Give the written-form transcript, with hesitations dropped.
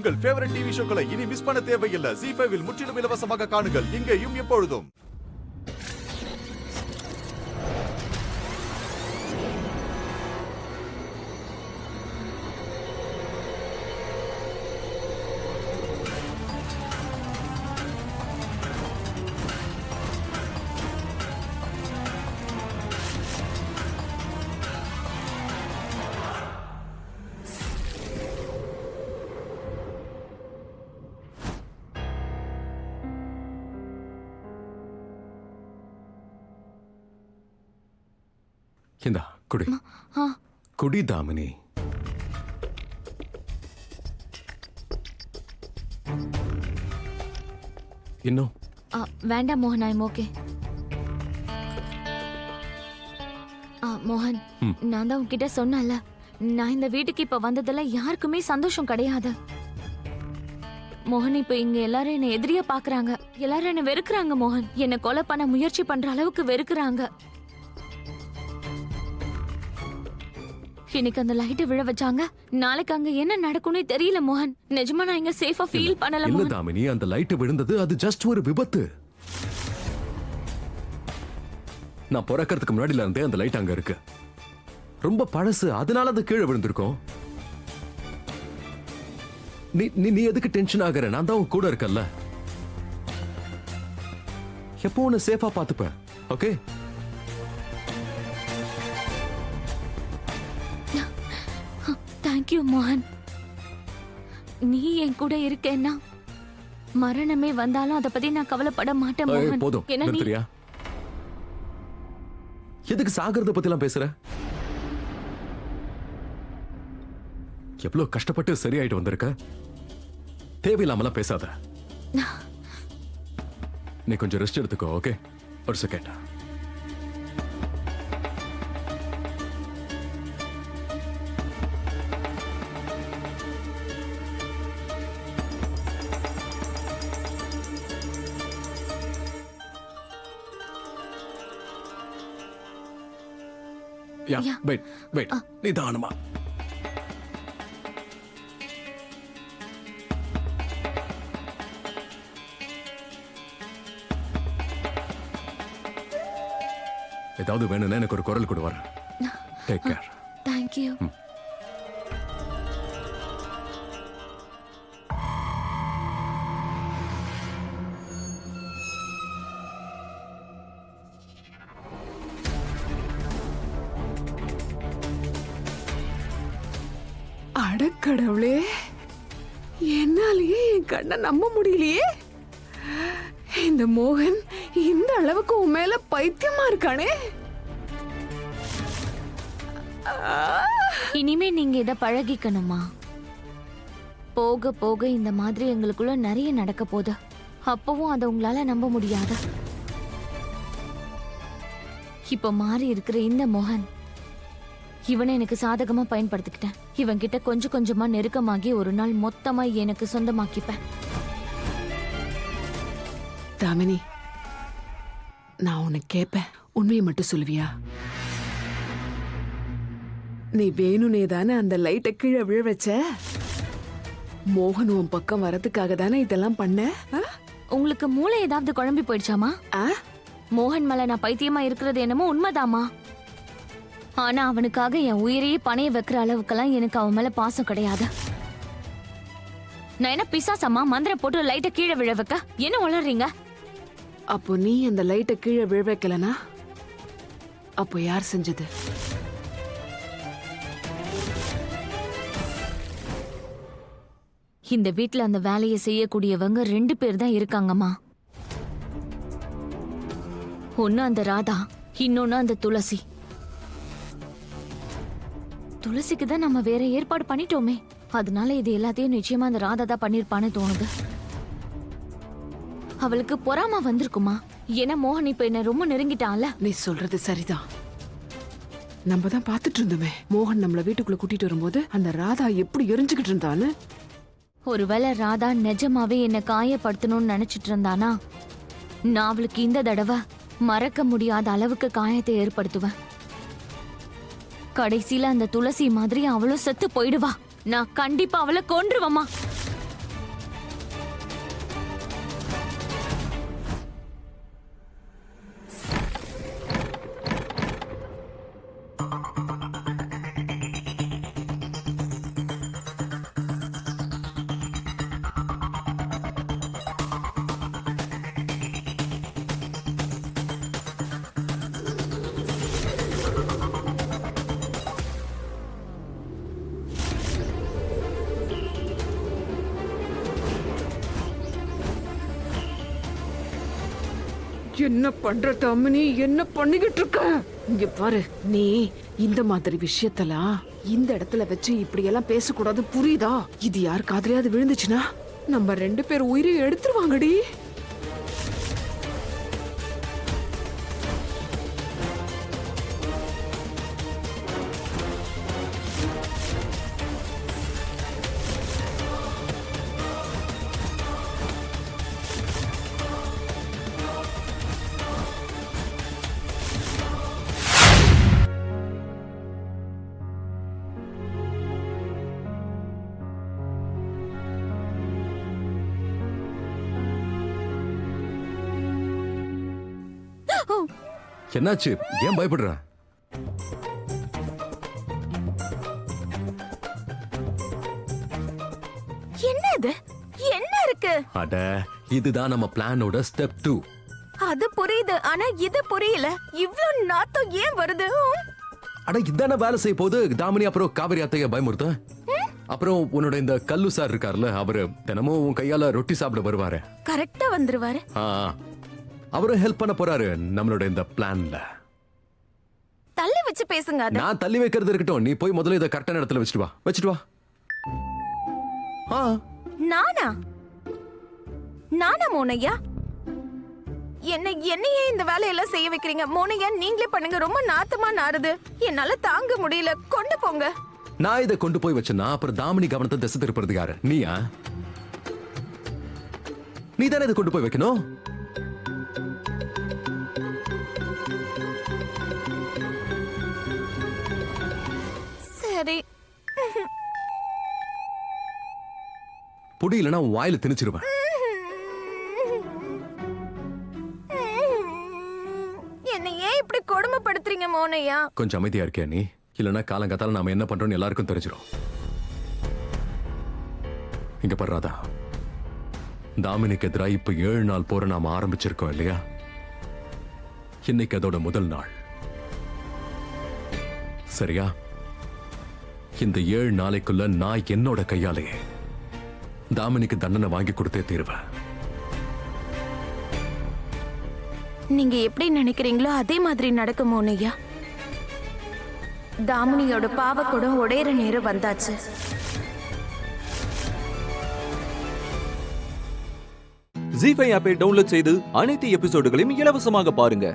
உங்கள் favourite TV ஷோக்களை இனி miss பண்ண தேவையில்லை. ZEE5 இல் முற்றிலும் இலவசமாக காணுங்கள், இங்கேயும் எப்பொழுதும். இந்தா குடி. குடி தாமினி. இன்னும் வேண்டாம் மோகன், ஐம் ஓகே. மோகன், நான் தான் உன்கிட்ட சொன்னல, நான் இந்த வீட்டுக்கு இப்ப வந்ததுல யாருக்குமே சந்தோஷம் கிடையாது. மோகன், இப்ப இங்க எல்லாரும் என்ன எதிரியா பாக்குறாங்க, எல்லாரும் என்ன வெறுக்கிறாங்க. மோகன், என்ன கொலை பண்ண முயற்சி பண்ற அளவுக்கு வெறுக்கிறாங்க. இன்னைக்கு அந்த லைட்டை விழ வச்சாங்க, நாளைக்கு அங்க என்ன நடக்கும்னே தெரியல மோகன். நிஜமா நான் இங்க சேஃபா ஃபீல் பண்ணல மோகன். இல்ல தாமினி, அந்த லைட் விழுந்தது அது ஜஸ்ட் ஒரு விபத்து. நான் பிறக்கிறதுக்கு முன்னாடில இருந்தே அந்த லைட் அங்க இருக்கு. ரொம்ப பழசு, அதனால அது கீழே விழுந்திருக்கும். நீ எதுக்கு டென்ஷன் ஆகுற? நான் தான் உன் கூட இருக்கல்ல. எப்போ உன்னை சேஃபா பாத்துப்பேன். ஓகே? தேங்க்யூ மோகன். நீ என் கூட இருக்கேன்னா மரணமே வந்தாலும் அதை பத்தி நான் கவலைப்பட மாட்டேன் மோகன். போதும், நிறுத்துறியா? எதுக்கு சாகிறத பத்தி எல்லாம் பேசுற? எவ்வளவு கஷ்டப்பட்டு சரியாயிட்டு வந்திருக்க. தேவையில்லாமலாம் பேசாத. நீ கொஞ்சம் ரெஸ்ட் எடுத்துக்கோ. ஓகே? ஒரு செகண்ட். வெயிட். நிதானமா. ஏதாவது வேணும்னா எனக்கு ஒரு குரல் கொடு. வரேன். Take care. தேங்க்யூ. அடக்கடவுளே, என்னாலேயே என் கண்ணை நம்ப முடியலையே. இந்த மோகன் இந்த அளவுக்கு உன் மேல பைத்தியமா இருக்கானே. இனிமே நீங்க இத பழகிக்கணுமா? போக போக இந்த மாதிரி எங்களுக்குள்ள நிறைய நடக்க போகுது. அப்பவும் அதை உங்களால நம்ப முடியாது. இப்ப மாறி இருக்கிற இந்த மோகன், இவனை எனக்கு சாதகமா பயன்படுத்திக்கிட்டேன். இவன் கிட்ட கொஞ்சம் கொஞ்சமா நெருக்கமாகி ஒரு நாள் மொத்தமா எனக்கு சொந்தமாக்கிப்பேன். தாமினி, நான் உன்னை கேட்பேன், உண்மையை மட்டும் சொல்லுவியா? நீ வேணும்னே தானே அந்த லைட்டை கீழே விழ வச்ச? மோகன் உன் பக்கம் வரதுக்காக தானே இதெல்லாம் பண்ண? உங்களுக்கு மூளை ஏதாவது குழம்பி போயிடுச்சாமா? மோகன் மேல நான் பைத்தியமா இருக்கிறது என்னமோ உண்மைதாமா. ஆனா அவனுக்காக என் உயிரையே பணைய வைக்கிற அளவுக்கெல்லாம் எனக்கு அவன் மேல பாசம் கிடையாது. நான் என்ன பிசாசம்மா மந்திரம் போட்டு லைட்டை கீழே விழ வைக்க? என்ன உளறீங்க? அப்போ நீ அந்த லைட்டை கீழே விழ வைக்கலனா அப்போ யார் செஞ்சது? இந்த வீட்டுல அந்த வேலையை செய்யக்கூடியவங்க 2 பேர் தான் இருக்காங்கம்மா. ஒன்னு அந்த ராதா, இன்னொன்னு அந்த துளசி. துளசிக்கு தான் நம்ம வேற ஏற்பாடு பண்ணிட்டோமே. அதனால இது எல்லாத்தையும் நிச்சயமா அந்த ராதா தான் பண்ணிருப்பான்னு தோணுது. அவளுக்கு பொறாம வந்திருக்குமா? ஏன்னா மோகன் இப்ப என்ன ரொம்ப நெருங்கிட்டான்ல. நீ சொல்றது சரிதான். நம்ம தான் பாத்துட்டு இருந்தோமே, மோகன் நம்மள வீட்டுக்குள்ள கூட்டிட்டு வரும்போது அந்த ராதா எப்படி எரிஞ்சுக்கிட்டு இருந்தான்னு. ஒருவேளை ராதா நிஜமாவே என்ன காயப்படுத்தணும்னு நினைச்சிட்டு இருந்தானா, நான் அவளுக்கு இந்த தடவை மறக்க முடியாத அளவுக்கு காயத்தை ஏற்படுத்துவேன். கடைசியில அந்த துளசி மாதிரி அவளும் செத்து போயிடுவா. நான் கண்டிப்பா அவளை கொன்றுவமா. என்ன பண்ற தம்பினி, என்ன பண்ணிக்கிட்டு இருக்க? இங்க பாரு, நீ இந்த மாதிரி விஷயத்தெல்லாம் இந்த இடத்துல வச்சு இப்படி எல்லாம் பேசக்கூடாது, புரியுதா? இது யார் காதுலயாவது விழுந்துச்சுன்னா நம்ம 2 பேர் உயிரையும் எடுத்துருவாங்கடி. என்னாச்சு? ஏன் பயப்படுற? என்ன இது? என்ன இருக்கு? அட, இதுதான் நம்ம பிளானோட ஸ்டெப் 2. அது புரியுது, ஆனா இது புரியல. இவ்ளோ நாத்தம் ஏன் வருது? அட, இதான வேலை செய்ய போது தாமினி அப்புறம் காவிரி அத்தைய பயமுறுத்த. அப்புறம் உன்னோட இந்த கல்லு சார் இருக்கார்ல, அவரு தினமும் உன் கையால ரொட்டி சாப்பிட வருவாரு. கரெக்டா வந்துருவாரு. அவரும் ஹெல்ப் பண்ண போறாரு நம்மளோட இந்த பிளான்ல. தள்ளி வச்சு பேசுங்க. நான் தள்ளி வைக்கிறது இருக்கட்டும், நீ போய் முதல்ல இதை கரெக்டான இடத்துல வச்சுட்டு வா. நானா மோனையா? என்னையே இந்த வேலையெல்லாம் செய்ய வைக்கிறீங்க? மோனையா, நீங்களே பண்ணுங்க. ரொம்ப நாத்தமா நாறுது, என்னால தாங்க முடியல. கொண்டு போங்க. நான் இதை கொண்டு போய் வச்சேன்னா அப்புறம் தாமினி கவனத்தை திசை திருப்புறது யாரு? நீயா? நீ தானே இதை கொண்டு போய் வைக்கணும். சரி. புடி, இல்லைன்னா உன் வாயில திணிச்சிருவேன். என்னை ஏன் இப்படி கொடுமைப்படுத்துறீங்க மோனையா? கொஞ்சம் அமைதியா இருக்கியா நீ? இல்லைன்னா காலங்காத்தால நாம என்ன பண்றோம்னு எல்லாருக்கும் தெரிஞ்சிடும். இங்க படுறாதா, தாமினிக்கு எதிராக இப்ப 7 நாள் போற நாம ஆரம்பிச்சிருக்கோம் இல்லையா? இன்னைக்கு அதோட முதல் நாள். சரியா? இந்த 7 நாளைக்குள்ள நான் என்னோட கையாலேயே தாமினிக்கு தண்டனை வாங்கி கொடுத்தே தீருவேன். நீங்க எப்படி நினைக்கிறீங்களோ அதே மாதிரி நடக்கும் மோனையா. தாமினியோட பாவக்கூடம் உடையிற நேரம் வந்தாச்சு. ஜீ5 ஆப்பை டவுன்லோட் செய்து அனைத்து எபிசோடுகளையும் இலவசமாக பாருங்க.